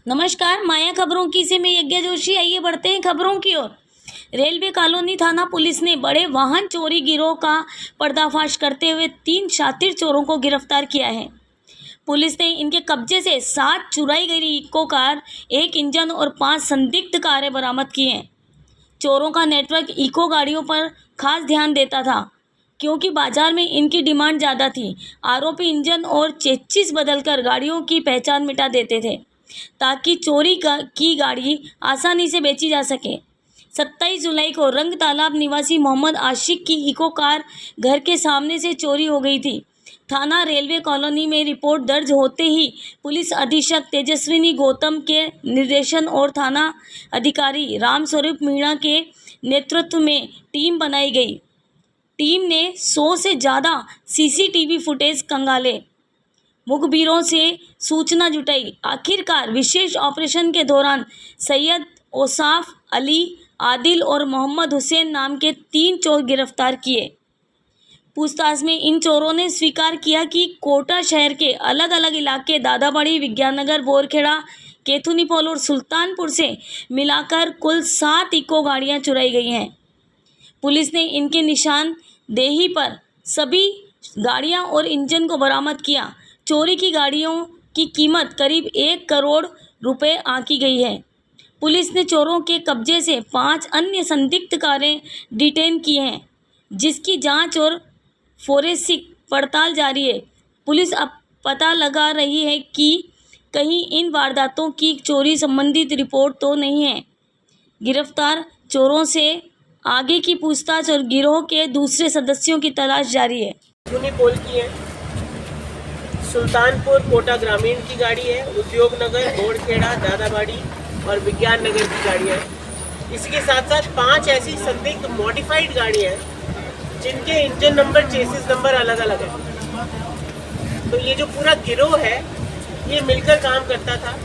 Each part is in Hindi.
नमस्कार, माया खबरों की से मैं यज्ञा जोशी। आइए बढ़ते हैं खबरों की ओर। रेलवे कॉलोनी थाना पुलिस ने बड़े वाहन चोरी गिरोह का पर्दाफाश करते हुए 3 शातिर चोरों को गिरफ्तार किया है। पुलिस ने इनके कब्जे से 7 चुराई गई इको कार, 1 इंजन और 5 संदिग्ध कारें बरामद की हैं। चोरों का नेटवर्क इको गाड़ियों पर खास ध्यान देता था, क्योंकि बाजार में इनकी डिमांड ज़्यादा थी। आरोपी इंजन और चेसिस बदलकर गाड़ियों की पहचान मिटा देते थे, ताकि चोरी की गाड़ी आसानी से बेची जा सके। 27 जुलाई को रंग तालाब निवासी मोहम्मद आशिक की इको कार घर के सामने से चोरी हो गई थी। थाना रेलवे कॉलोनी में रिपोर्ट दर्ज होते ही पुलिस अधीक्षक तेजस्विनी गौतम के निर्देशन और थाना अधिकारी रामस्वरूप मीणा के नेतृत्व में टीम बनाई गई। टीम ने 100 से ज़्यादा सीसीटीवी फुटेज खंगाले, मुखबिरों से सूचना जुटाई। आखिरकार विशेष ऑपरेशन के दौरान सैयद औसाफ अली, आदिल और मोहम्मद हुसैन नाम के 3 चोर गिरफ्तार किए। पूछताछ में इन चोरों ने स्वीकार किया कि कोटा शहर के अलग अलग इलाके दादाबाड़ी, विज्ञाननगर, बोरखेड़ा, केथुनीपोल और सुल्तानपुर से मिलाकर कुल 7 इको गाड़ियां चुराई गई हैं। पुलिस ने इनके निशानदेही पर सभी गाड़ियां और इंजन को बरामद किया। चोरी की गाड़ियों की कीमत करीब 1 करोड़ रुपए आंकी गई है। पुलिस ने चोरों के कब्जे से 5 अन्य संदिग्ध कारें डिटेन की हैं, जिसकी जांच और फोरेंसिक पड़ताल जारी है। पुलिस अब पता लगा रही है कि कहीं इन वारदातों की चोरी संबंधित रिपोर्ट तो नहीं है। गिरफ्तार चोरों से आगे की पूछताछ और गिरोह के दूसरे सदस्यों की तलाश जारी है। केथुनीपोल की है, सुल्तानपुर कोटा ग्रामीण की गाड़ी है, उद्योग नगर, बोरखेड़ा, दादाबाड़ी और विज्ञान नगर की गाड़ियाँ हैं। इसके साथ साथ 5 ऐसी संदिग्ध मॉडिफाइड गाड़ियाँ हैं जिनके इंजन नंबर, चेसिस नंबर अलग अलग है। तो ये जो पूरा गिरोह है ये मिलकर काम करता था।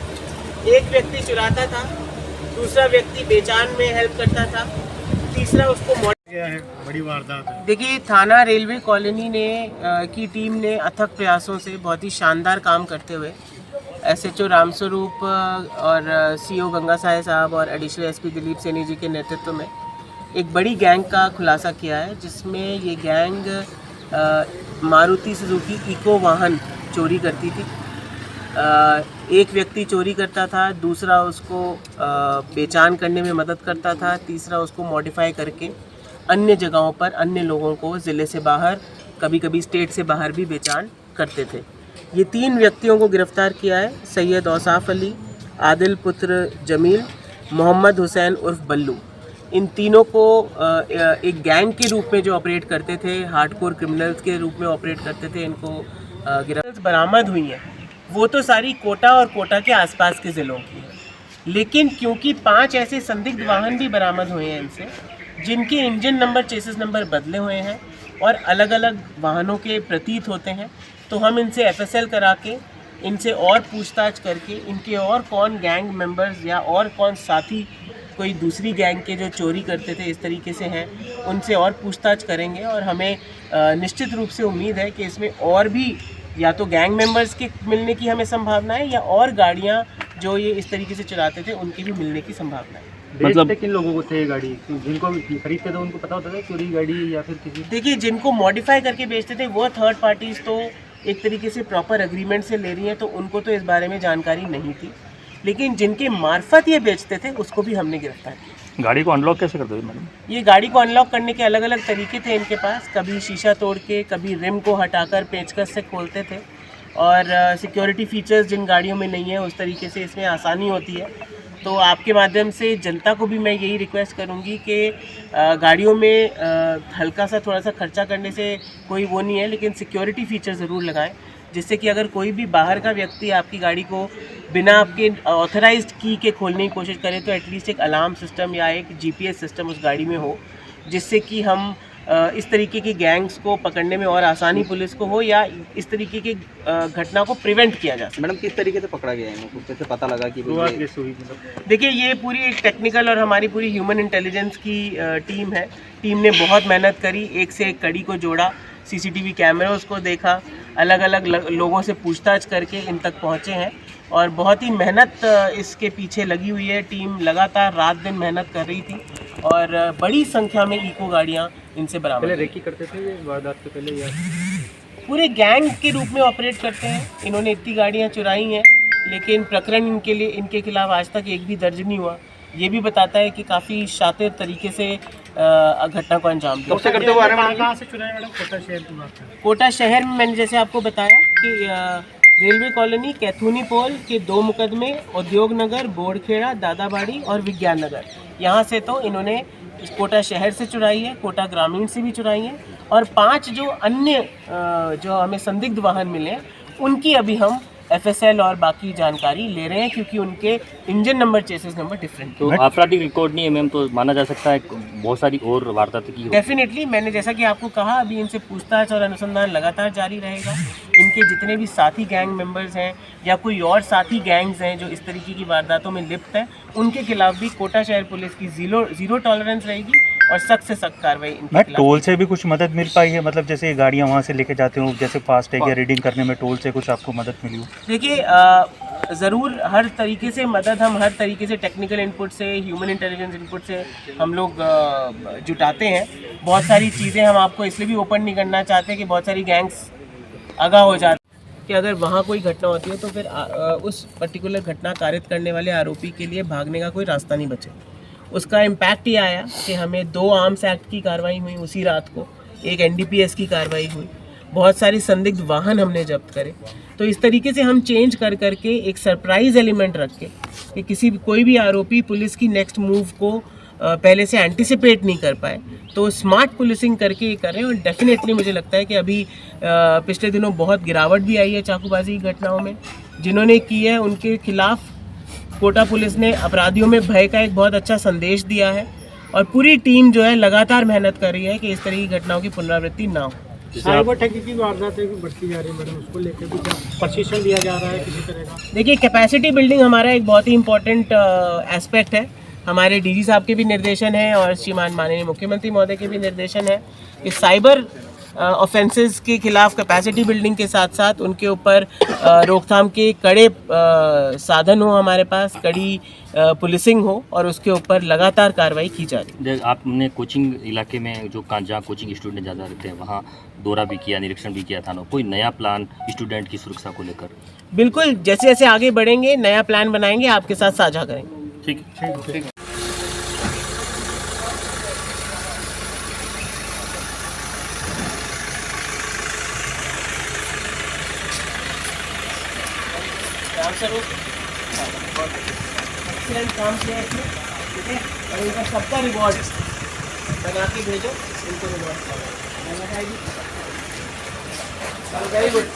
एक व्यक्ति चुराता था, दूसरा व्यक्ति बेचान में हेल्प करता था, तीसरा उसको है बड़ी वारदात है। देखिए, थाना रेलवे कॉलोनी ने की टीम ने अथक प्रयासों से बहुत ही शानदार काम करते हुए एसएचओ रामस्वरूप और सीओ गंगा साहब और एडिशनल एसपी दिलीप सैनी जी के नेतृत्व में एक बड़ी गैंग का खुलासा किया है, जिसमें ये गैंग मारुति सुजुकी इको वाहन चोरी करती थी। एक व्यक्ति चोरी करता था, दूसरा उसको बेचान करने में मदद करता था, तीसरा उसको मॉडिफाई करके अन्य जगहों पर अन्य लोगों को ज़िले से बाहर, कभी कभी स्टेट से बाहर भी बेचान करते थे। ये 3 व्यक्तियों को गिरफ्तार किया है, सैयद औसाफ अली, आदिल पुत्र जमील, मोहम्मद हुसैन उर्फ बल्लू। इन तीनों को एक गैंग के रूप में जो ऑपरेट करते थे, हार्डकोर क्रिमिनल्स के रूप में ऑपरेट करते थे, इनको गिरफ्तार बरामद हुई हैं। वो तो सारी कोटा और कोटा के आसपास के ज़िलों की है, लेकिन क्योंकि 5 ऐसे संदिग्ध वाहन भी बरामद हुए हैं इनसे, जिनके इंजन नंबर, चेसिस नंबर बदले हुए हैं और अलग अलग वाहनों के प्रतीत होते हैं, तो हम इनसे एफएसएल करा के, इनसे और पूछताछ करके, इनके और कौन गैंग मेंबर्स या और कौन साथी कोई दूसरी गैंग के जो चोरी करते थे इस तरीके से हैं, उनसे और पूछताछ करेंगे। और हमें निश्चित रूप से उम्मीद है कि इसमें और भी या तो गैंग मेंबर्स के मिलने की हमें संभावना है, या और गाड़ियाँ जो ये इस तरीके से चलाते थे उनकी भी मिलने की संभावना है। मतलब किन लोगों को थे ये गाड़ी, जिनको खरीदते थे उनको पता होता था चोरी गाड़ी या फिर किसी? देखिए, जिनको मॉडिफाई करके बेचते थे वो थर्ड पार्टीज तो एक तरीके से प्रॉपर एग्रीमेंट से ले रही हैं, तो उनको तो इस बारे में जानकारी नहीं थी, लेकिन जिनके मार्फत ये बेचते थे उसको भी हमने गिरफ्तार किया। गाड़ी को अनलॉक कैसे करते थे मैडम? ये गाड़ी को अनलॉक करने के अलग अलग तरीके थे इनके पास। कभी शीशा तोड़ के, कभी रिम को हटाकर पेचकस से खोलते थे, और सिक्योरिटी फीचर्स जिन गाड़ियों में नहीं है उस तरीके से इसमें आसानी होती है। तो आपके माध्यम से जनता को भी मैं यही रिक्वेस्ट करूंगी कि गाड़ियों में हल्का सा थोड़ा सा खर्चा करने से कोई वो नहीं है, लेकिन सिक्योरिटी फीचर ज़रूर लगाएं, जिससे कि अगर कोई भी बाहर का व्यक्ति आपकी गाड़ी को बिना आपके ऑथराइज्ड की के खोलने की कोशिश करे, तो एटलीस्ट एक अलार्म सिस्टम या एक जीपीएस सिस्टम उस गाड़ी में हो, जिससे कि हम इस तरीके की गैंग्स को पकड़ने में और आसानी पुलिस को हो, या इस तरीके की घटना को प्रिवेंट किया जा सके। मैडम, किस तरीके से पकड़ा गया है, कैसे पता लगा कि देखिए, ये पूरी एक टेक्निकल और हमारी पूरी ह्यूमन इंटेलिजेंस की टीम है। टीम ने बहुत मेहनत करी, एक से एक कड़ी को जोड़ा, सीसीटीवी कैमरों को देखा, अलग अलग लोगों से पूछताछ करके इन तक पहुँचे हैं। और बहुत ही मेहनत इसके पीछे लगी हुई है। टीम लगातार रात दिन मेहनत कर रही थी और बड़ी संख्या में इको गाड़ियाँ इनसे बरामद पहले हुई। रेकी करते थे ये वारदात से पहले या पूरे गैंग के रूप में ऑपरेट करते हैं। इन्होंने इतनी गाड़ियाँ चुराई हैं, लेकिन प्रकरण इनके खिलाफ आज तक एक भी दर्ज नहीं हुआ। ये भी बताता है कि काफ़ी शातिर तरीके से घटना को अंजाम दिया। करते हुए कहाँ से चुराए मैडम? कोटा शहर की बात है। कोटा शहर में मैंने जैसे आपको बताया कि रेलवे कॉलोनी, कैथूनी पोल के 2 मुकदमे, उद्योग नगर, बोड़खेड़ा, दादाबाड़ी और विज्ञान नगर, यहाँ से तो इन्होंने कोटा शहर से चुराई है, कोटा ग्रामीण से भी चुराई है और 5 जो अन्य जो हमें संदिग्ध वाहन मिले हैं उनकी अभी हम FSL और बाकी जानकारी ले रहे हैं, क्योंकि उनके engine number, chassis number different. तो आपराधिक रिकॉर्ड नहीं है मैम, तो माना जा सकता है बहुत सारी और वारदातें की होगी। डेफिनेटली मैंने जैसा कि आपको कहा, अभी इनसे पूछताछ और अनुसंधान लगातार जारी रहेगा। इनके जितने भी साथी गैंग मेंबर्स हैं या कोई और साथी गैंग्स हैं जो इस तरीके की वारदातों में लिप्त हैं, उनके खिलाफ भी कोटा शहर पुलिस की जीरो टॉलरेंस रहेगी और सख्त से सख्त कार्रवाई इनके मैं खिलाफ। टोल से भी कुछ मदद मिल पाई है? मतलब जैसे गाड़ियाँ वहाँ से लेके जाते हो, जैसे फास्टैग या रीडिंग करने में टोल से कुछ आपको मदद मिली हो? देखिए, ज़रूर हर तरीके से मदद हम हर तरीके से टेक्निकल इनपुट से, ह्यूमन इंटेलिजेंस इनपुट से हम लोग जुटाते हैं। बहुत सारी चीज़ें हम आपको इसलिए भी ओपन नहीं करना चाहते कि बहुत सारी गैंग्स आगाह हो जाती कि अगर वहाँ कोई घटना होती है तो फिर उस पर्टिकुलर घटना कारित करने वाले आरोपी के लिए भागने का कोई रास्ता नहीं बचे। उसका इम्पैक्ट ये आया कि हमें 2 आर्म्स एक्ट की कार्रवाई हुई उसी रात को, एक NDPS की कार्रवाई हुई, बहुत सारे संदिग्ध वाहन हमने जब्त करे। तो इस तरीके से हम चेंज कर करके एक सरप्राइज एलिमेंट रख के कि कोई भी आरोपी पुलिस की नेक्स्ट मूव को पहले से एंटिसिपेट नहीं कर पाए, तो स्मार्ट पुलिसिंग करके ये कर रहे हैं। और डेफिनेटली मुझे लगता है कि अभी पिछले दिनों बहुत गिरावट भी आई है चाकूबाजी की घटनाओं में। जिन्होंने की है उनके खिलाफ कोटा पुलिस ने अपराधियों में भय का एक बहुत अच्छा संदेश दिया है और पूरी टीम जो है लगातार मेहनत कर रही है कि इस तरह की घटनाओं की पुनरावृत्ति ना हो। साइबर ठगी की वारदातें भी बढ़ती जा रही है मैडम, उसको लेकर भी क्या प्रशिक्षण दिया जा रहा है किसी तरह का? देखिए, कैपेसिटी बिल्डिंग हमारा एक बहुत ही इम्पोर्टेंट एस्पेक्ट है। हमारे DG साहब के भी निर्देशन है और श्रीमान माननीय मुख्यमंत्री महोदय के भी निर्देशन है कि साइबर ऑफेंसेस के खिलाफ कैपेसिटी बिल्डिंग के साथ साथ उनके ऊपर रोकथाम के कड़े साधन हो, हमारे पास कड़ी पुलिसिंग हो और उसके ऊपर लगातार कार्रवाई की जा रही है। आपने कोचिंग इलाके में जो जहाँ कोचिंग स्टूडेंट ज़्यादा रहते हैं वहाँ दौरा भी किया, निरीक्षण भी किया था ना, कोई नया प्लान स्टूडेंट की सुरक्षा को लेकर? बिल्कुल, जैसे जैसे आगे बढ़ेंगे नया प्लान बनाएंगे, आपके साथ साझा करेंगे। ठीक है। एक्सीलेंट काम किया है इसमें, ठीक है, और इनका सबका रिवॉर्ड बना के भेजो, इनको रिवॉर्ड वेरी गुड।